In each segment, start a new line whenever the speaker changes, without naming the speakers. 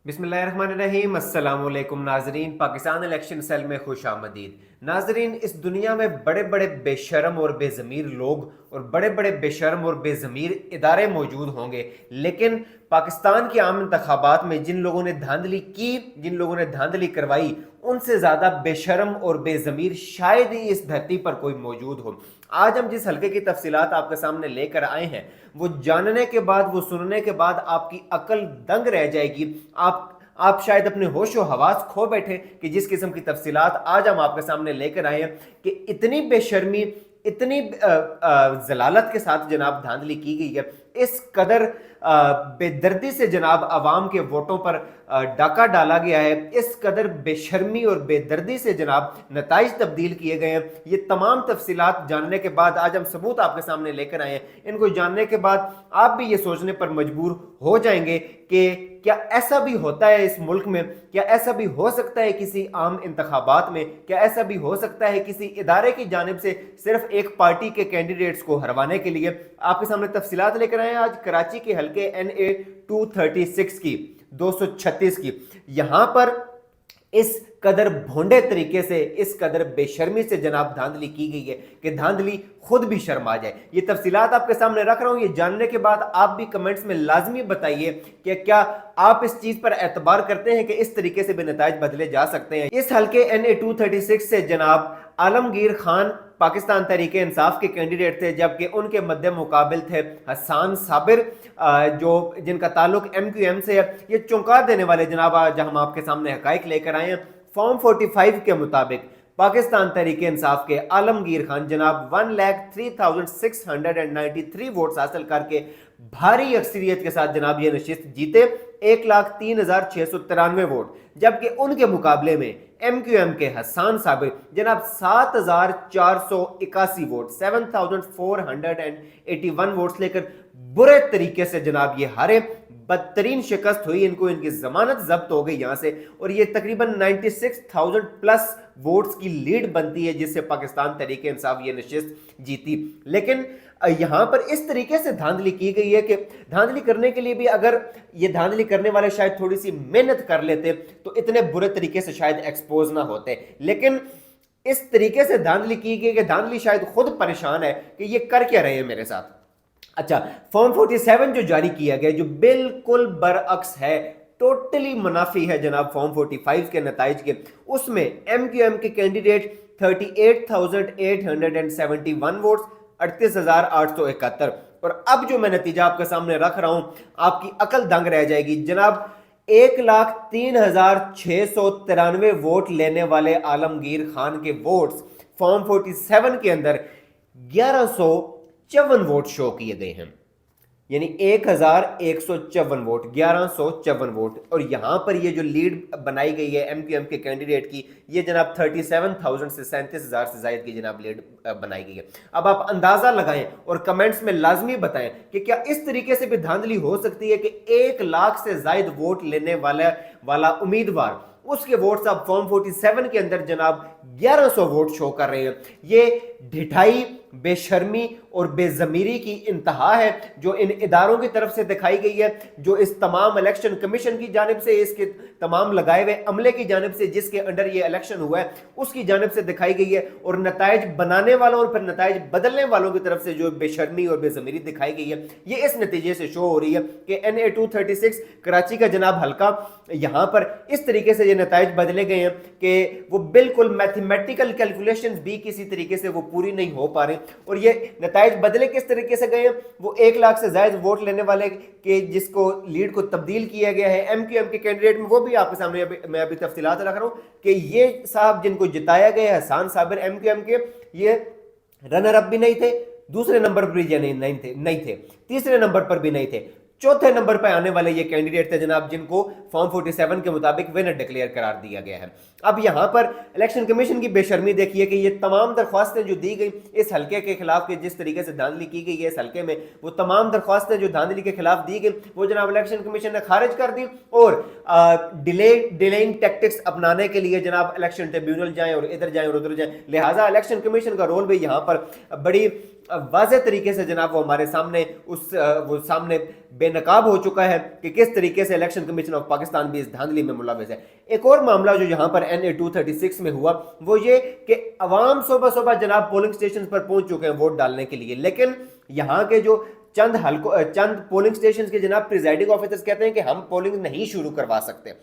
बिस्मिल्लाहिर्रहमानिर्रहीम। अस्सलाम वालेकुम नाजरीन। पाकिस्तान इलेक्शन सेल में खुश आमदीद। नाजरीन, इस दुनिया में बड़े बड़े बेशरम और बेज़मीर लोग और बड़े बड़े बेशरम और बेज़मीर इदारे मौजूद होंगे, लेकिन पाकिस्तान के आम इंतखाबात में जिन लोगों ने धांधली की, जिन लोगों ने धांधली करवाई, उनसे ज़्यादा बेशरम और बेज़मीर शायद ही इस धरती पर कोई मौजूद हो। आज हम जिस हल्के की तफसीलात आपके सामने लेकर आए हैं, वो जानने के बाद, वो सुनने के बाद आपकी अकल दंग रह जाएगी। आप शायद अपने होशो हवास खो बैठे कि जिस किस्म की तफसीलात आज हम आपके सामने लेकर आए हैं कि इतनी बेशर्मी, इतनी जलालत के साथ जनाब धांधली की गई है, इस कदर बेदर्दी से जनाब आवाम के वोटों पर डाका डाला गया है, इस कदर बेशर्मी और बेदर्दी से जनाब नताइज तब्दील किए गए हैं। ये तमाम तफसीलात जानने के बाद आज हम सबूत आपके सामने लेकर आए हैं। इनको जानने के बाद आप भी ये सोचने पर मजबूर हो जाएंगे कि क्या ऐसा भी होता है इस मुल्क में, क्या ऐसा भी हो सकता है किसी आम इंतखाबात में, क्या ऐसा भी हो सकता है किसी इदारे की जानिब से सिर्फ एक पार्टी के कैंडिडेट्स को हरवाने के लिए। आपके सामने तफसीलात लेकर आए हैं आज कराची के हल्के NA 236 की, 236 की। यहां पर इस कदर भोंडे तरीके से, इस कदर बेशर्मी से जनाब धांधली की गई है कि धांधली खुद भी शर्मा जाए। ये तफसीलात आपके सामने रख रहा हूं। ये जानने के बाद आप भी कमेंट्स में लाजमी बताइए कि क्या आप इस चीज पर एतबार करते हैं कि इस तरीके से भी नताइज बदले जा सकते हैं। इस हल्के NA 236 से जनाब आलमगीर खान पाकिस्तान तहरीक इंसाफ के कैंडिडेट थे, जबकि उनके मध्य मुकाबिल थे हसन साबिर, जो जिनका ताल्लुक MQM से है। ये चौंका देने वाले जनाब आज हम आपके सामने हकाइक लेकर आए हैं। फॉर्म 45 के मुताबिक पाकिस्तान तहरीक इंसाफ के आलमगीर खान जनाब 1,03,693 वोट्स हासिल करके भारी अक्सरियत के साथ जनाब ये नशिस्त जीते, 1,03,693 वोट। जबकि उनके मुकाबले में MQM के हसन साबिर जनाब 7,481 वोट, 7,481 वोट्स लेकर बुरे तरीके से जनाब ये हारे। बदतरीन शिकस्त हुई इनको, इनकी जमानत जब्त हो गई यहां से, और ये तकरीबन 96,000 प्लस वोट्स की लीड बनती है जिससे पाकिस्तान तहरीक इंसाफ ये नशिस्त जीती। लेकिन यहां पर इस तरीके से धांधली की गई है कि धांधली करने के लिए भी अगर ये धांधली करने वाले शायद थोड़ी सी मेहनत कर लेते तो इतने बुरे तरीके से शायद एक्सपोज ना होते। लेकिन इस तरीके से धांधली की गई कि धांधली शायद खुद परेशान है कि ये कर क्या रहे हैं मेरे साथ। अच्छा, फॉर्म 47 जो जारी किया गया, जो बिल्कुल बरअक्स है, टोटली मुनाफी है जनाब फॉर्म 45 के नताइज के, उसमें MQM के कैंडिडेट 38,871 वोट्स, 38,871। और अब जो मैं नतीजा आपके सामने रख रहा हूं, आपकी अकल दंग रह जाएगी जनाब। 1,03,693 वोट लेने वाले आलमगीर खान के वोट्स फॉर्म 47 के अंदर 1154 वोट शो किए गए हैं, यानी 1,154 वोट, 1154 वोट। और यहां पर ये जो लीड बनाई गई है MQM के कैंडिडेट की, ये जनाब 37,000 से 37,000 से ज्यादा की जनाब लीड बनाई गई है। अब आप अंदाजा लगाएं और कमेंट्स में लाजमी बताएं कि क्या इस तरीके से भी धांधली हो सकती है कि 1 लाख से ज्यादा वोट लेने वाला उम्मीदवार, उसके वोट्स अब फॉर्म 47 के अंदर जनाब 1100 वोट शो कर रहे हैं। ये ढिठाई, बेशर्मी और बेजमीरी की इंतहा है जो इन इदारों की तरफ से दिखाई गई है, जो इस तमाम इलेक्शन कमीशन की जानिब से, इसके तमाम लगाए हुए अमले की जानिब से जिसके अंडर ये इलेक्शन हुआ है उसकी जानिब से दिखाई गई है, और नताइज बनाने वालों और फिर नताइज बदलने वालों की तरफ से जो बेशर्मी और बेजमीरी दिखाई गई है, ये इस नतीजे से शो हो रही है कि NA 236 कराची का जनाब हल्का, यहां पर इस तरीके से ये नताइज बदले गए हैं कि वो बिल्कुल मैथमेटिकल कैलकुलेशंस भी किसी तरीके से वो पूरी नहीं हो पा रहे। और ये नताइज बदले किस तरीके से गए हैं, वो 1 लाख से ज्यादा वोट लेने वाले के जिसको लीड को तब्दील किया गया है MQM के कैंडिडेट में, वो भी आपके सामने मैं अभी तफसीलात रख रहा हूं कि ये साहब जिनको जिताया गया है हसन साबिर MQM के, ये रनर अप भी नहीं थे, दूसरे नंबर पर भी नहीं थे, तीसरे नंबर पर भी नहीं थे, चौथे नंबर पर आने वाले ये कैंडिडेट थे जनाब जिनको फॉर्म 47 के मुताबिक विनर डिक्लेयर करार दिया गया है। अब यहां पर इलेक्शन कमीशन की बेशर्मी देखिए कि ये तमाम दरख्वास्तें जो दी गई इस हल्के के खिलाफ के जिस तरीके से धांधली की गई है इस हल्के में, वो तमाम दरख्वास्तें जो धांधली के खिलाफ दी गई वो जनाब इलेक्शन कमीशन ने खारिज कर दी, और डिलेइंग टैक्टिक्स अपनाने के लिए जनाब इलेक्शन ट्रिब्यूनल जाएं और इधर जाएं और उधर जाएं। लिहाजा इलेक्शन कमीशन का रोल भी यहां पर बड़ी वाज़ेह तरीके से जनाब वो हमारे सामने वो सामने बेनकाब हो चुका है कि किस तरीके से इलेक्शन कमीशन ऑफ पाकिस्तान भी इस धांधली में मुलविस है। एक और मामला जो यहाँ पर NA 236 में हुआ वो ये कि अवाम सुबह सुबह जनाब पोलिंग स्टेशन पर पहुंच चुके हैं वोट डालने के लिए, लेकिन यहाँ के जो चंद पोलिंग स्टेशन के जनाब प्रिजाइडिंग ऑफिसर्स कहते हैं कि हम पोलिंग नहीं शुरू करवा सकते।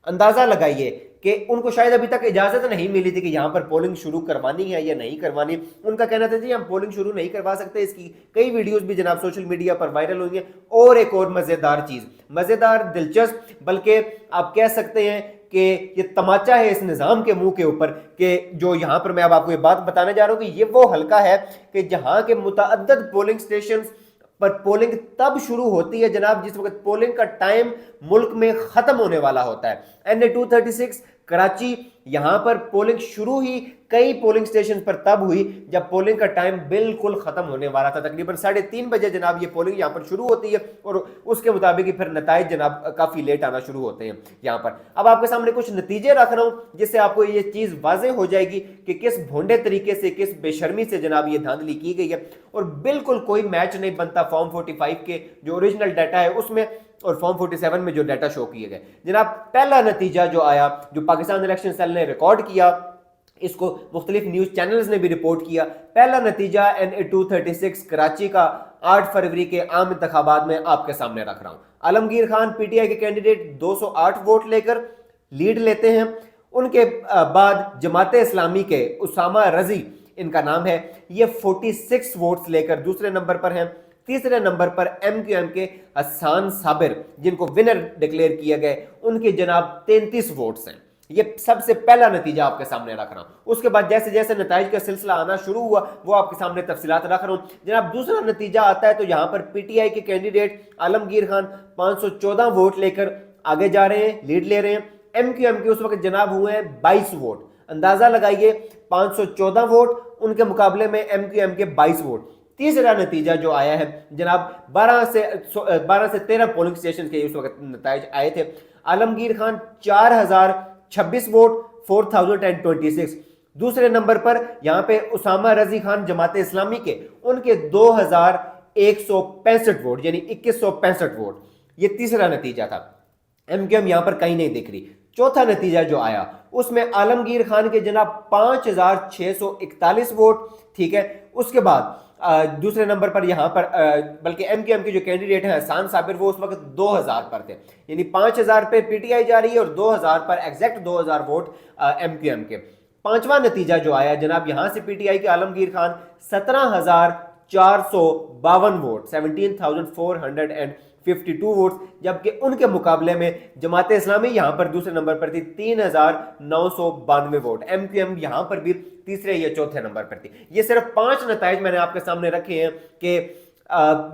अंदाजा लगाइए कि उनको शायद अभी तक इजाजत नहीं मिली थी कि यहां पर पोलिंग शुरू करवानी है या नहीं करवानी। उनका कहना था जी हम पोलिंग शुरू नहीं करवा सकते। इसकी कई वीडियोस भी जनाब सोशल मीडिया पर वायरल हुई हैं। और एक और मजेदार चीज, मजेदार, दिलचस्प, बल्कि आप कह सकते हैं कि ये तमाचा है इस निज़ाम के मुंह के ऊपर कि जो यहां पर मैं अब आपको ये बात बताने जा रहा हूं कि ये वो हल्का है कि जहां के मुतअद्दिद पोलिंग स्टेशन पर पोलिंग तब शुरू होती है जनाब जिस वक्त पोलिंग का टाइम मुल्क में खत्म होने वाला होता है। NA 236 कराची, यहां पर पोलिंग शुरू ही कई पोलिंग स्टेशन पर तब हुई जब पोलिंग का टाइम बिल्कुल खत्म होने वाला था। तकरीबन 3:30 बजे जनाब ये पोलिंग यहां पर शुरू होती है और उसके मुताबिक ही फिर नताइज जनाब काफी लेट आना शुरू होते हैं यहां पर। अब आपके सामने कुछ नतीजे रख रहा हूं जिससे आपको ये चीज वाज़ेह हो जाएगी कि किस भोंडे तरीके से, किस बेशर्मी से जनाब ये धांधली की गई है और बिल्कुल कोई मैच नहीं बनता फॉर्म 45 के जो ओरिजिनल डाटा है उसमें और फॉर्म 47 में जो डाटा शो किए गए। जनाब पहला नतीजा जो आया, जो पाकिस्तान इलेक्शन सेल ने रिकॉर्ड किया, इसको मुख्तलिफ न्यूज चैनल्स ने भी रिपोर्ट किया। पहला नतीजा NA 236 कराची का 8 फरवरी के आम इंतखाबात में आपके सामने रख रहा हूं। आलमगीर खान PTI के कैंडिडेट 208 वोट लेकर लीड लेते हैं। उनके बाद जमात इस्लामी के उसामा रजी, इनका नाम है, ये 46 वोट्स लेकर दूसरे नंबर पर हैं। तीसरे नंबर पर MQM के हसन साबिर, जिनको विनर डिक्लेयर किया गया, उनके जनाब 33 वोट्स हैं। ये सबसे पहला नतीजा आपके सामने रख रहा हूं। उसके बाद जैसे जैसे नताइज का सिलसिला आना शुरू हुआ वो आपके सामने तफसीलात रख रहा हूं। जनाब दूसरा नतीजा आता है तो यहां पर PTI के कैंडिडेट आलमगीर खान 514 वोट लेकर आगे जा रहे हैं, लीड ले रहे हैं। MQM के उस वक्त जनाब हुए हैं 22 वोट। अंदाजा लगाइए, 514 वोट उनके मुकाबले में MQM के 22 वोट। तीसरा नतीजा जो आया है जनाब 12 से 13 पोलिंग स्टेशन के उस वक्त नताइज आए थे। आलमगीर खान 4026 वोट, 4026। दूसरे नंबर पर यहां पे उसामा रजी खान जमात इस्लामी के, उनके 2165 वोट यानी 2165 वोट। ये तीसरा नतीजा था। MQM यहां पर कहीं नहीं दिख रही। चौथा नतीजा जो आया उसमें आलमगीर खान के जनाब 5641 वोट, ठीक है। उसके बाद दूसरे नंबर पर यहां पर बल्कि MQM के जो कैंडिडेट हैं हसन साबिर, वो उस वक्त 2000 पर थे, यानी 5000 पे PTI जा रही है और 2000 पर एग्जैक्ट 2000 वोट MQM के। पांचवा नतीजा जो आया जनाब यहां से PTI के आलमगीर खान 17452 वोट, 17452 वोट, जबकि उनके मुकाबले में जमात इस्लामी यहां पर दूसरे नंबर पर थी 3992 वोट। MQM यहां पर भी तीसरे या चौथे नंबर पर थी। ये सिर्फ 5 नताइज मैंने आपके सामने रखे हैं कि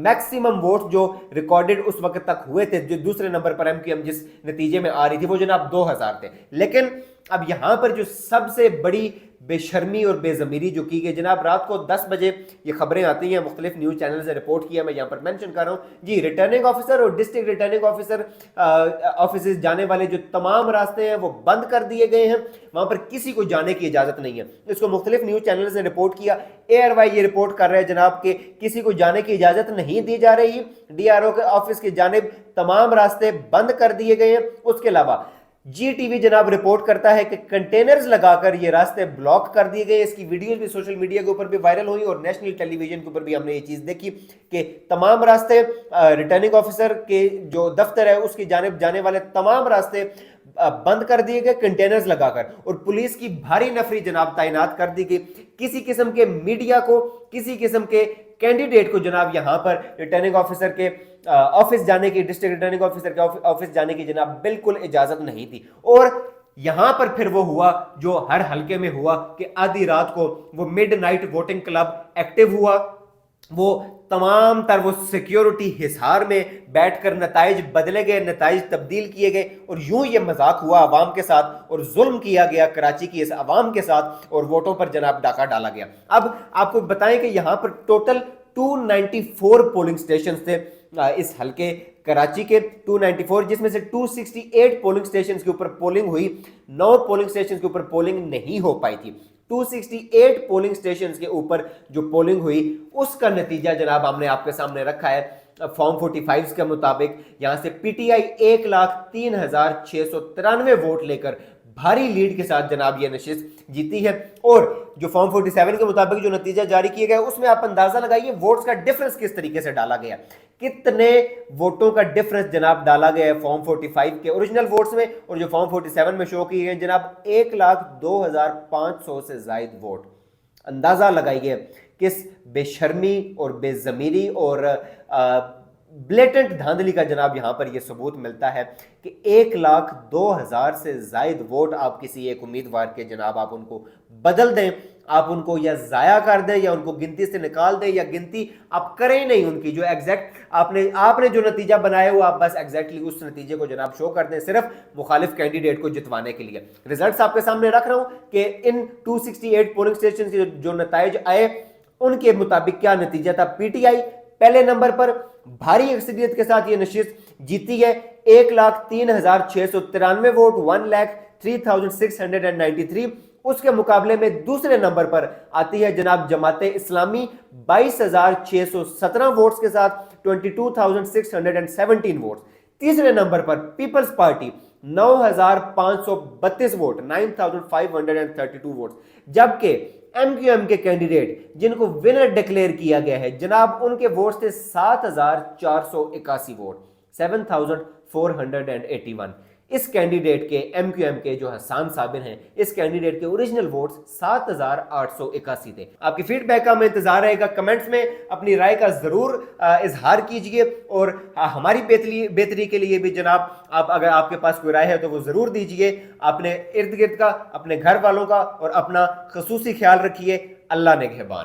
मैक्सिमम वोट जो रिकॉर्डेड उस वक्त तक हुए थे, जो दूसरे नंबर पर MQM जिस नतीजे में आ रही थी वो जनाब 2000 थे। लेकिन अब यहां पर जो सबसे बड़ी बेशर्मी और बेजमीरी जो की गई जनाब, रात को 10 बजे ये खबरें आती हैं, मुख्तलिफ न्यूज़ चैनल से रिपोर्ट किया, मैं यहाँ पर मेंशन कर रहा हूँ जी। रिटर्निंग ऑफिसर और डिस्ट्रिक्ट रिटर्निंग ऑफिसर ऑफिस जाने वाले जो तमाम रास्ते हैं वो बंद कर दिए गए हैं, वहाँ पर किसी को जाने की इजाज़त नहीं है। इसको मुख्तलिफ न्यूज़ चैनल ने रिपोर्ट किया। ARY ये रिपोर्ट कर रहे हैं जनाब के किसी को जाने की इजाज़त नहीं दी जा रही। DRO के ऑफिस की जानिब तमाम रास्ते बंद कर दिए गए हैं। उसके अलावा GTV जनाब रिपोर्ट करता है कि कंटेनर्स लगाकर ये रास्ते ब्लॉक कर दिए गए। इसकी वीडियोस भी सोशल मीडिया के ऊपर भी वायरल हुई और नेशनल टेलीविजन के ऊपर भी हमने ये चीज़ देखी कि तमाम रास्ते, रिटर्निंग ऑफिसर के जो दफ्तर है उसकी जानिब जाने वाले तमाम रास्ते बंद कर दिए गए कंटेनर्स लगाकर, और पुलिस की भारी नफरी जनाब तैनात कर दी गई। किसी किस्म के मीडिया को, किसी किस्म के कैंडिडेट को जनाब यहां पर रिटर्निंग ऑफिसर के ऑफिस जाने की, डिस्ट्रिक्ट रिटर्निंग ऑफिसर के ऑफिस जाने की जनाब बिल्कुल इजाजत नहीं थी। और यहां पर फिर वो हुआ जो हर हलके में हुआ कि आधी रात को वो मिडनाइट वोटिंग क्लब एक्टिव हुआ। वो तमाम तर वो सिक्योरिटी हिसार में बैठकर नताइज बदले गए, नताइज तब्दील किए गए और यूं ये मजाक हुआ अवाम के साथ और जुल्म किया गया कराची की इस अवाम के साथ और वोटों पर जनाब डाका डाला गया। अब आपको बताएं कि यहां पर टोटल 294 पोलिंग स्टेशन थे इस हल्के कराची के, 294, जिसमें से 268 पोलिंग स्टेशन के ऊपर पोलिंग हुई, 9 पोलिंग स्टेशन के ऊपर पोलिंग नहीं हो पाई थी। 268 पोलिंग स्टेशन के ऊपर जो पोलिंग हुई उसका नतीजा जनाब हमने आपके सामने रखा है। फॉर्म 45 के मुताबिक यहां से पीटीआई 1,03,693 वोट लेकर भारी लीड के साथ जनाब ये नशिस्त जीती है। और जो फॉर्म 47 के मुताबिक जो नतीजा जारी किया गया उसमें आप अंदाजा लगाइए वोट्स का डिफरेंस किस तरीके से डाला गया, कितने वोटों का डिफरेंस जनाब डाला गया है फॉर्म 45 के ओरिजिनल वोट्स में और जो फॉर्म 47 में शो किए गए जनाब 1,02,500 से ज्यादा वोट। अंदाजा लगाइए किस बेशर्मी और बेजमीरी और ब्लेटेंट धांधली का जनाब यहां पर यह सबूत मिलता है कि 1,02,000 से जायद वोट आप किसी एक उम्मीदवार के जनाब आप उनको बदल दें, आप उनको या जाया कर दें या उनको गिनती से निकाल दें या गिनती आप करें नहीं उनकी जो एग्जैक्ट आपने जो नतीजा बनाया वो आप बस एग्जैक्टली उस नतीजे को जनाब शो कर दें सिर्फ मुखालिफ कैंडिडेट को जितवाने के लिए। रिजल्ट्स आपके सामने रख रहा हूं कि इन 268 पोलिंग स्टेशन के जो नतीजे आए उनके मुताबिक क्या नतीजा था। पीटीआई पहले नंबर पर भारी अक्सरियत के साथ ये नशिस्त जीती है, 1,03,693 वोट, 1,03,693। उसके मुकाबले में दूसरे नंबर पर आती है जनाब जमाते इस्लामी 22,617 वोट्स के साथ 22,617 वोट्स। तीसरे नंबर पर पीपल्स पार्टी 9,532 वोट, 9,532 वोट, जबकि एमक्यूएम के कैंडिडेट जिनको विनर डिक्लेयर किया गया है जनाब उनके वोट थे 7,481 वोट, 7,481। इस कैंडिडेट के एमक्यूएम के जो हसान साबिर हैं इस कैंडिडेट के ओरिजिनल वोट्स 7,881 थे। आपकी फीडबैक का हमें इंतजार रहेगा, कमेंट्स में अपनी राय का जरूर इजहार कीजिए और हमारी बेहतरी के लिए भी जनाब आप अगर आपके पास कोई राय है तो वो जरूर दीजिए। अपने इर्द गिर्द का, अपने घर वालों का और अपना खसूसी ख्याल रखिए। अल्लाह निगहबान।